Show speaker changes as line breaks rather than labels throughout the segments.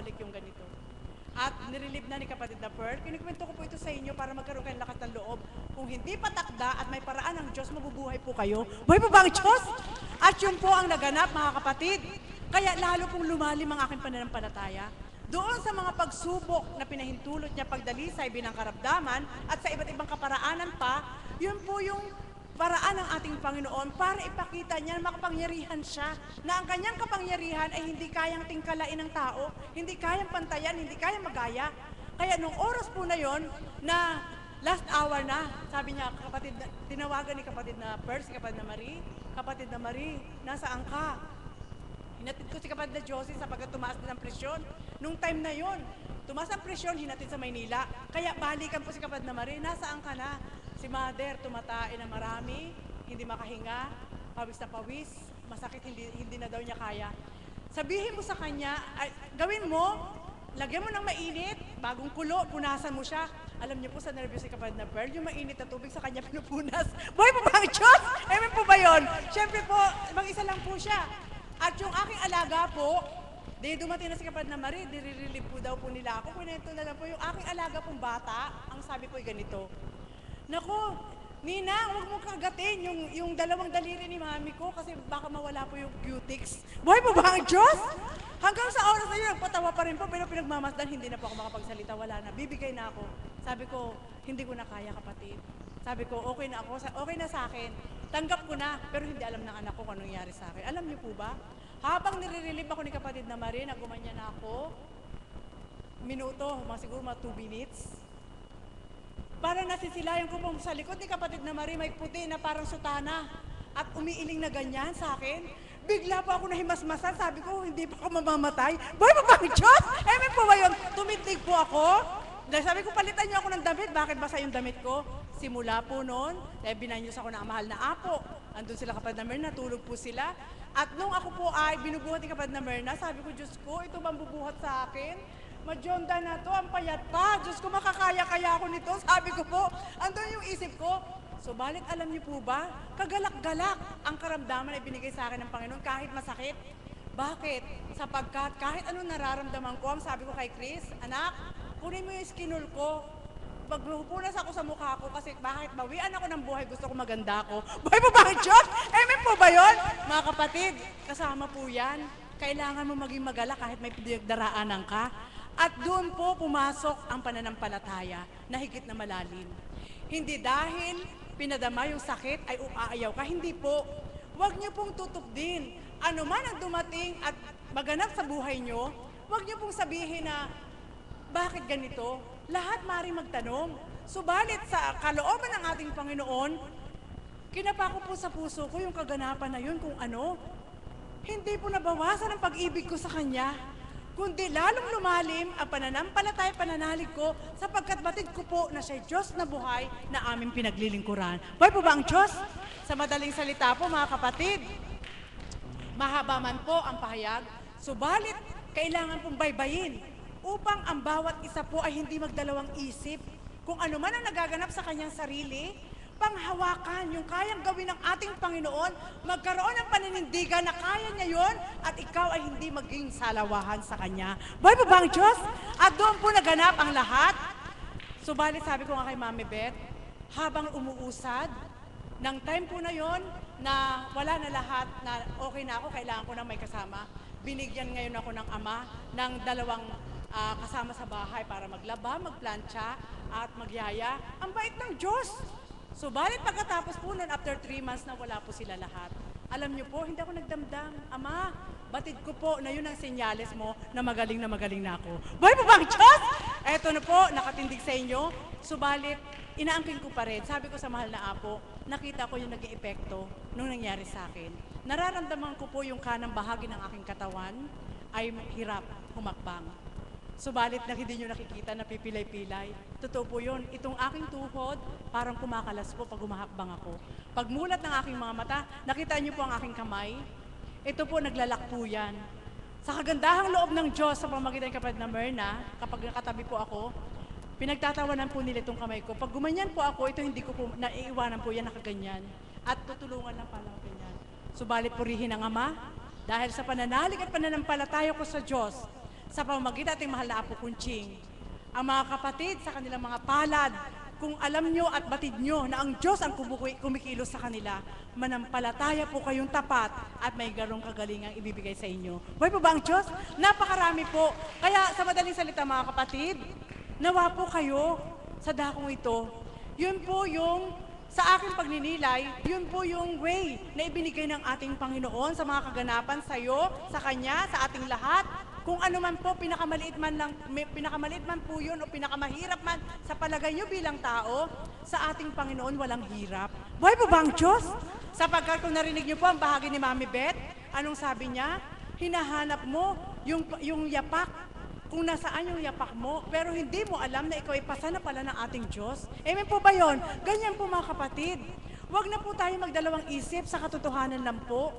bumalik yung ganito. At nirelieve na ni kapatid na Pearl. Kinikwento ko po ito sa inyo para magkaroon kayo ng lakas ng loob. Kung hindi patakda at may paraan ng Diyos, mabubuhay po kayo. Buhay po ba ang Diyos? At yun po ang naganap, mga kapatid. Kaya lalo pong lumalim ang aking pananampalataya. Doon sa mga pagsubok na pinahintulot niya pagdalisay bilang karamdaman at sa iba't ibang kaparaanan pa, yun po yung paraan ng ating Panginoon para ipakita niya na makapangyarihan siya, na ang kanyang kapangyarihan ay hindi kayang tingkalain ng tao, hindi kayang pantayan, hindi kayang magaya. Kaya nung oras po na yon, na last hour na, sabi niya, kapatid, tinawagan ni kapatid na Pearl, si kapatid na Marie, nasaan ka? Hinatid ko si kapatid na Josie sapagkat tumaas din ang presyon. Nung time na yon, tumaas ang presyon, hinatid sa Maynila. Kaya balikan po si kapatid na Marie, nasaan ka na? Si Mother, tumatain na marami, hindi makahinga, pawis na pawis, masakit, hindi na daw niya kaya. Sabihin mo sa kanya, ay, gawin mo, lagyan mo ng mainit, bagong kulo, punasan mo siya. Alam niyo po sa nervous si kapatid na Pearl, yung mainit na tubig sa kanya pinupunas. Buhay po ba ang Diyos? Amen po ba yun? Siyempre po, mag-isa lang po siya. At yung aking alaga po, dumating na si kapatid na Marie, nire-relieve po daw po nila ako. Kunento na lang po, yung aking alaga pong bata, ang sabi ko ay ganito, Nako, Nina, huwag mo kagatin yung dalawang daliri ni mami ko kasi baka mawala po yung cutics. Buhay po ba ang Diyos? Hanggang sa oras na yun, nagpatawa pa rin po, pero pinagmamasdan, hindi na po ako makapagsalita, wala na. Bibigay na ako. Sabi ko, hindi ko na kaya, kapatid. Sabi ko, okay na ako, okay na sa akin. Tanggap ko na, pero hindi alam ng anak ko kung anong nangyari sa akin. Alam niyo po ba? Habang nire-relieve ako ni kapatid na Marie, nagumanya na ako, siguro mga 2 minutes, parang nasisilayan ko po sa likod ni kapatid na Marie, may puti na parang sutana at umiiling na ganyan sa akin. Bigla po ako nahimasmasan, sabi ko, hindi pa ako mamamatay. Buhay pa ba ang Diyos? Amen po ba yun? Tumitig po ako. Dahil sabi ko, palitan niyo ako ng damit. Bakit basa yung damit ko? Simula po noon, binanyos ako ng mahal na apo. Andun sila kapatid na Myrna, natulog po sila. At nung ako po ay binubuhat ni kapatid na Myrna, sabi ko, Diyos ko, ito bang bubuhat sa akin? Madyonda na to, ang payat pa. Diyos ko, makakaya-kaya ako nito. Sabi ko po, andun yung isip ko. Subalit, alam niyo po ba, kagalak-galak ang karamdaman na ibinigay sa akin ng Panginoon kahit masakit. Bakit? Sapagkat kahit anong nararamdaman ko, ang sabi ko kay Chris, anak, kunin mo yung skinol ko. Magpupunas ako sa mukha ko kasi bakit bawian ako ng buhay, gusto ko maganda ako. Buhay po ba ang Diyos? Amen po ba yun? Mga kapatid, kasama po yan. Kailangan mo maging magalak kahit may pinagdaraanan ka. At doon po pumasok ang pananampalataya na higit na malalim. Hindi dahil pinadama yung sakit ay aayaw ka. Hindi po. Huwag niyo pong tutupdin. Ano man ang dumating at maganap sa buhay niyo, huwag niyo pong sabihin na, bakit ganito? Lahat maaaring magtanong. Subalit sa kalooban ng ating Panginoon, kinapako po sa puso ko yung kaganapan na yun kung ano. Hindi po nabawasan ang pag-ibig ko sa Kanya, kundi lalong lumalim ang pananampalataya, pananalig ko, sapagkat batid ko po na siya Diyos na buhay na aming pinaglilingkuran. Buhay po ba ang Diyos? Sa madaling salita po, mga kapatid, mahaba man po ang pahayag, subalit kailangan pong baybayin upang ang bawat isa po ay hindi magdalawang isip. Kung ano man ang nagaganap sa kanyang sarili, panghawakan yung kayang gawin ng ating Panginoon, magkaroon ng paninindigan na kaya niya yon at ikaw ay hindi maging salawahan sa Kanya. Buhay po ba ang Diyos? At doon po naganap ang lahat. Subalit sabi ko nga kay Mami Beth, habang umuusad, ng time po na yon na wala na lahat, na okay na ako, kailangan ko na may kasama, binigyan ngayon ako ng ama ng 2 kasama sa bahay para maglaba, magplantsa at magyaya. Ang bait ng Diyos! Subalit pagkatapos po nun, after 3 months na wala po sila lahat. Alam niyo po, hindi ako nagdamdam. Ama, batid ko po na yun ang senyales mo na magaling na ako. Buhay po ba ang Diyos? Eto na po, nakatindig sa inyo. Subalit, inaangkin ko pa rin. Sabi ko sa mahal na apo, nakita ko yung naging epekto nung nangyari sa akin. Nararamdaman ko po yung kanang bahagi ng aking katawan ay hirap humakbang. Subalit na hindi nyo nakikita, napipilay-pilay. Totoo po yun. Itong aking tuhod, parang kumakalas po pag humahakbang ako. Pagmulat ng aking mga mata, nakita nyo po ang aking kamay. Ito po, naglalak po yan. Sa kagandahang loob ng Diyos sa pamagitan ng kapatid na Myrna, kapag nakatabi po ako, pinagtatawanan po nila itong kamay ko. Pag gumanyan po ako, ito hindi ko po, naiiwanan po yan nakaganyan. At tutulungan lang pala ako ganyan. Subalit purihin ang Ama, dahil sa pananalig at pananampalataya ko sa Diyos, sa pamamagitan ating mahal na Apo Kunching. Ang mga kapatid sa kanilang mga palad, kung alam nyo at batid nyo na ang Diyos ang kumikilos sa kanila, manampalataya po kayong tapat at may garong kagalingang ibibigay sa inyo. Buhay po ba ang Diyos? Napakarami po. Kaya sa madaling salita mga kapatid, nawa po kayo sa dakong ito. Yun po yung sa aking pagninilay, yun po yung way na ibinigay ng ating Panginoon sa mga kaganapan sa iyo, sa Kanya, sa ating lahat. Kung ano man po, pinakamaliit man po yun o pinakamahirap man sa palagay nyo bilang tao, sa ating Panginoon walang hirap. Buhay po ba ang Diyos? Sapagkat kung narinig nyo po ang bahagi ni Mami Beth, anong sabi niya? Hinahanap mo yung yapak, kung nasaan yung yapak mo, pero hindi mo alam na ikaw ay pasana pala ng ating Diyos. Amen po ba yun? Ganyan po mga kapatid. Huwag na po tayo magdalawang isip sa katotohanan lang po.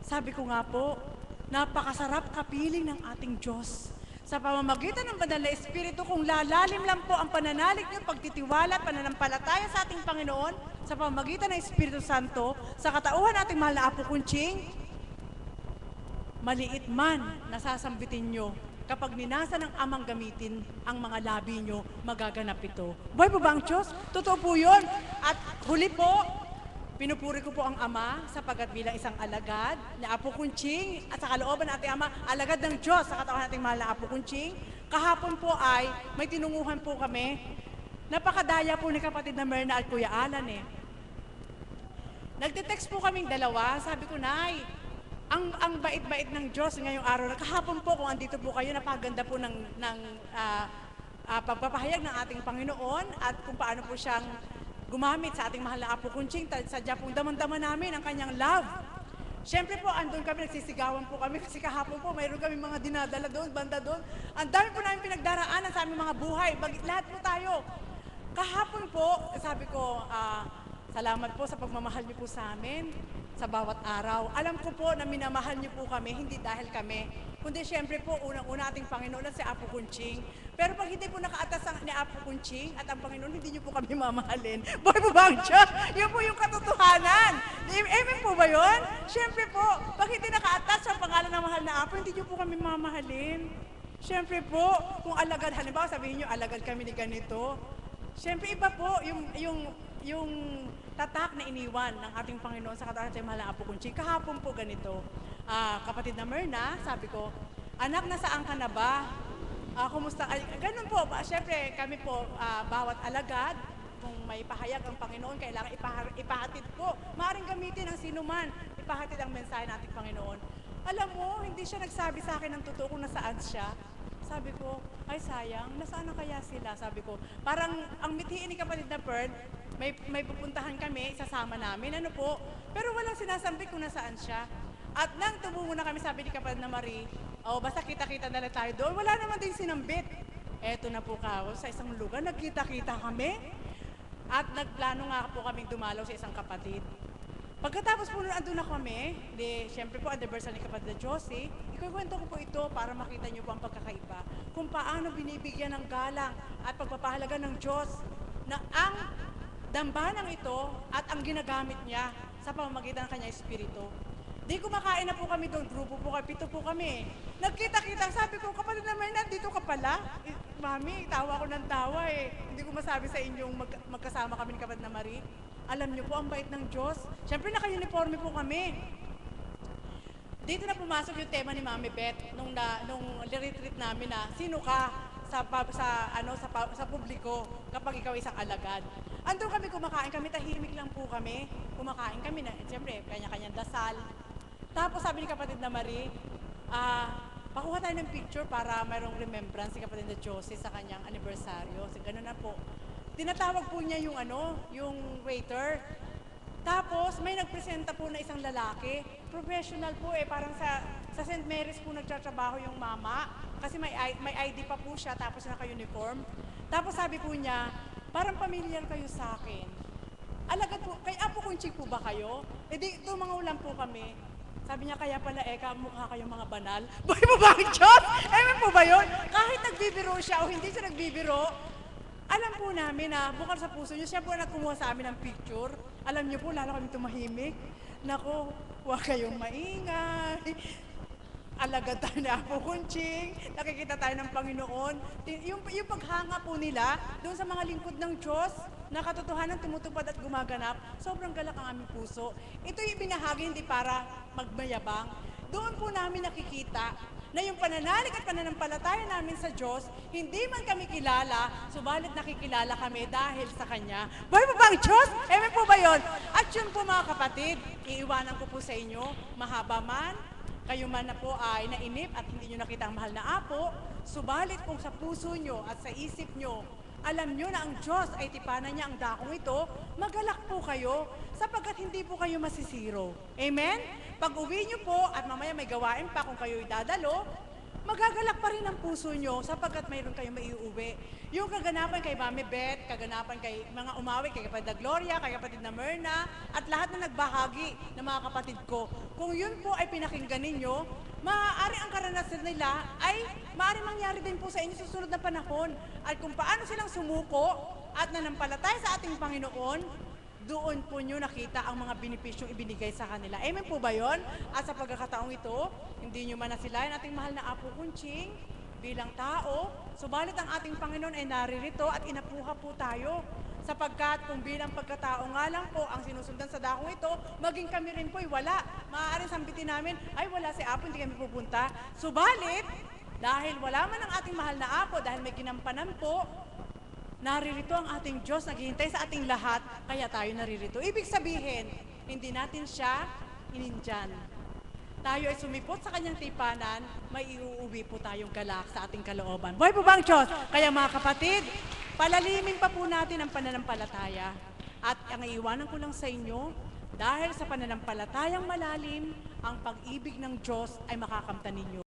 Sabi ko nga po, napakasarap kapiling ng ating Diyos. Sa pamamagitan ng Banal na Espiritu, kung lalalim lang po ang pananalig niyo, pagtitiwala at pananampalataya sa ating Panginoon, sa pamamagitan ng Espiritu Santo, sa katauhan nating mahal na Apo Kunching, maliit man nasasambitin nyo, kapag minasa ng Amang gamitin ang mga labi nyo, magaganap ito. Buhay po ba ang Diyos? Totoo po yun. At huli po, pinupuri ko po ang Ama sapagkat bilang isang alagad na Apo Kunching at sa kalooban ng ating Ama, alagad ng Diyos sa katawan nating mahal na Apo Kunching. Kahapon po ay may tinunguhan po kami. Napakadaya po ni kapatid na Myrna at Kuya Alan eh. Nagte-text po kaming dalawa, sabi ko, Nay, ang bait-bait ng Diyos ngayong araw na kahapon po kung andito po kayo, napaganda po ng pagpapahayag ng ating Panginoon at kung paano po siyang gumamit sa ating mahal na Apo Kunching, sadya pong damang-dama namin ang kanyang love. Siyempre po, andun kami, nagsisigawan po kami kasi kahapon po, mayroon kami mga dinadala doon, banda doon. Ang dami po namin pinagdaraanan sa aming mga buhay. Lahat po tayo. Kahapon po, sabi ko, salamat po sa pagmamahal niyo po sa amin sa bawat araw. Alam ko po na minamahal niyo po kami, hindi dahil kami, kundi siyempre po, unang-una ating Panginoon at si Apo Kunching. Pero pag hindi po nakaatas ni Apo Kunching at ang Panginoon, hindi niyo po kami mamahalin. Buhay po ba ang Diyos? Yun po yung katotohanan. Amen po ba yun? Siyempre po, pag hindi nakaatas sa pangalan ng mahal na Apo, hindi niyo po kami mamahalin. Siyempre po, kung alagad, halimbawa sabihin niyo, alagad kami ni ganito. Siyempre iba po, yung tatak na iniwan ng ating Panginoon sa katawan natin mahal na Apo Kunching. Kahapon po ganito, kapatid na Myrna, sabi ko, anak, nasaan ka na ba? Kumusta? Ganun po, siyempre kami po, bawat alagad, kung may pahayag ang Panginoon, kailangan ipahatid po. Maaaring gamitin ng sino man, ipahatid ang mensahe ng ating Panginoon. Alam mo, hindi siya nagsabi sa akin ng totoo kung nasaan siya. Sabi ko, ay sayang, nasaan na kaya sila? Sabi ko, parang ang mithiin ni kapatid na Pearl, may pupuntahan kami, sasama namin, ano po. Pero walang sinasambit kung nasaan siya. At nang tumungo na kami, sabi ni kapatid na Marie, basta kita-kita na lang tayo doon. Wala naman din sinambit. Eto na po kao, sa isang lugar, nagkita-kita kami. At nagplano nga po kaming dumalaw sa isang kapatid. Pagkatapos po nun, andun na kami, siyempre po, anniversary ni kapatid na Josie, ikukwento ko po ito para makita niyo po ang pagkakaiba. Kung paano binibigyan ng galang at pagpapahalaga ng Diyos na ang dambanang ito at ang ginagamit niya sa pamamagitan ng kanyang espiritu. Di kumakain na po kami doon, grupo po kami, 7 po kami. Nagkita-kita, sabi ko, kapatid na Myrna, dito ka pala? Mami, tawa ko ng tawa eh. Hindi ko masabi sa inyong magkasama kami ni kapatid na Marie. Alam niyo po, ang bait ng Diyos. Siyempre, naka-uniforme po kami. Dito na pumasok yung tema ni Mami Beth nung retreat namin na sino ka sa publiko kapag ikaw isang alagad. Andun kami kumakain kami, tahimik lang po kami. Kumakain kami na, siyempre, kanya-kanyang dasal. Tapos sabi ni kapatid na Marie, pakuha tayo ng picture para mayroong remembrance si kapatid na Josie sa kanyang anibersaryo. So, gano'n na po. Tinatawag po niya yung waiter. Tapos may nagpresenta po na isang lalaki. Professional po parang sa St. Mary's po nagtatrabaho yung mama. Kasi may ID pa po siya, tapos naka-uniform. Tapos sabi po niya, parang familiar kayo sa akin. Alagad po, kay Apo Kunching po ba kayo? Di, tumangulan po kami. Sabi niya, kaya pala mukha kayong mga banal. Buhay mo ba ang Diyos? Amen po ba yun? Kahit nagbibiro siya o hindi siya nagbibiro, alam po namin na bukal sa puso niyo, siya po na kumuha sa amin ng picture. Alam niyo po, lalo kami tumahimik. Nako, huwag kayong maingay. alagad tayo ni Apo Kunching, nakikita tayo ng Panginoon. Yung paghanga po nila doon sa mga lingkod ng Diyos, na katotohanan tumutupad at gumaganap, sobrang galak ang aming puso. Ito yung binahagi hindi para magmayabang. Doon po namin nakikita na yung pananalig at pananampalataya namin sa Diyos, hindi man kami kilala, subalit nakikilala kami dahil sa Kanya. Buhay po ba ang Diyos? Amen po ba yun? At yun po mga kapatid, iiwanan ko po sa inyo, mahaba man, kayo man na po ay nainip at hindi nyo nakita ang mahal na Apo, subalit kung sa puso nyo at sa isip nyo, alam nyo na ang Diyos ay tipanan niya ang dakong ito, magalak po kayo sapagkat hindi po kayo masisiro. Amen? Pag uwi nyo po at mamaya may gawain pa kung kayo'y dadalo, magagalak pa rin ang puso nyo sapagkat mayroon kayong maiuwi. Yung kaganapan kay Mami Beth, kaganapan kay mga umawi, kay kapatid na Gloria, kay kapatid na Myrna, at lahat na nagbahagi ng mga kapatid ko. Kung yun po ay pinakinggan ninyo, maaari ang karanasan nila ay maaari mangyari din po sa inyo sa susunod na panahon. At kung paano silang sumuko at nanampalataya sa ating Panginoon, doon po nyo nakita ang mga benepisyong ibinigay sa kanila. Amen po ba yun? At sa pagkakataong ito, hindi nyo man nasilayan ating mahal na Apo Kunching bilang tao, subalit ang ating Panginoon ay naririto at inapuha po tayo. Sapagkat kung bilang pagkatao nga lang po ang sinusundan sa dakong ito, maging kami rin po ay wala. Maaaring sambitin namin, ay wala si Apo, hindi kami pupunta. Subalit, dahil wala man ang ating mahal na Apo, dahil may ginampanan po, naririto ang ating Diyos, naghihintay sa ating lahat, kaya tayo naririto. Ibig sabihin, hindi natin siya inindyan. Tayo ay sumipot sa kanyang tipanan, may iuuwi po tayong galak sa ating kalooban. Buhay po ba ang Diyos? Kaya mga kapatid, palalimin pa po natin ang pananampalataya. At ang iiwanan ko lang sa inyo, dahil sa pananampalatayang malalim, ang pag-ibig ng Diyos ay makakamtan ninyo.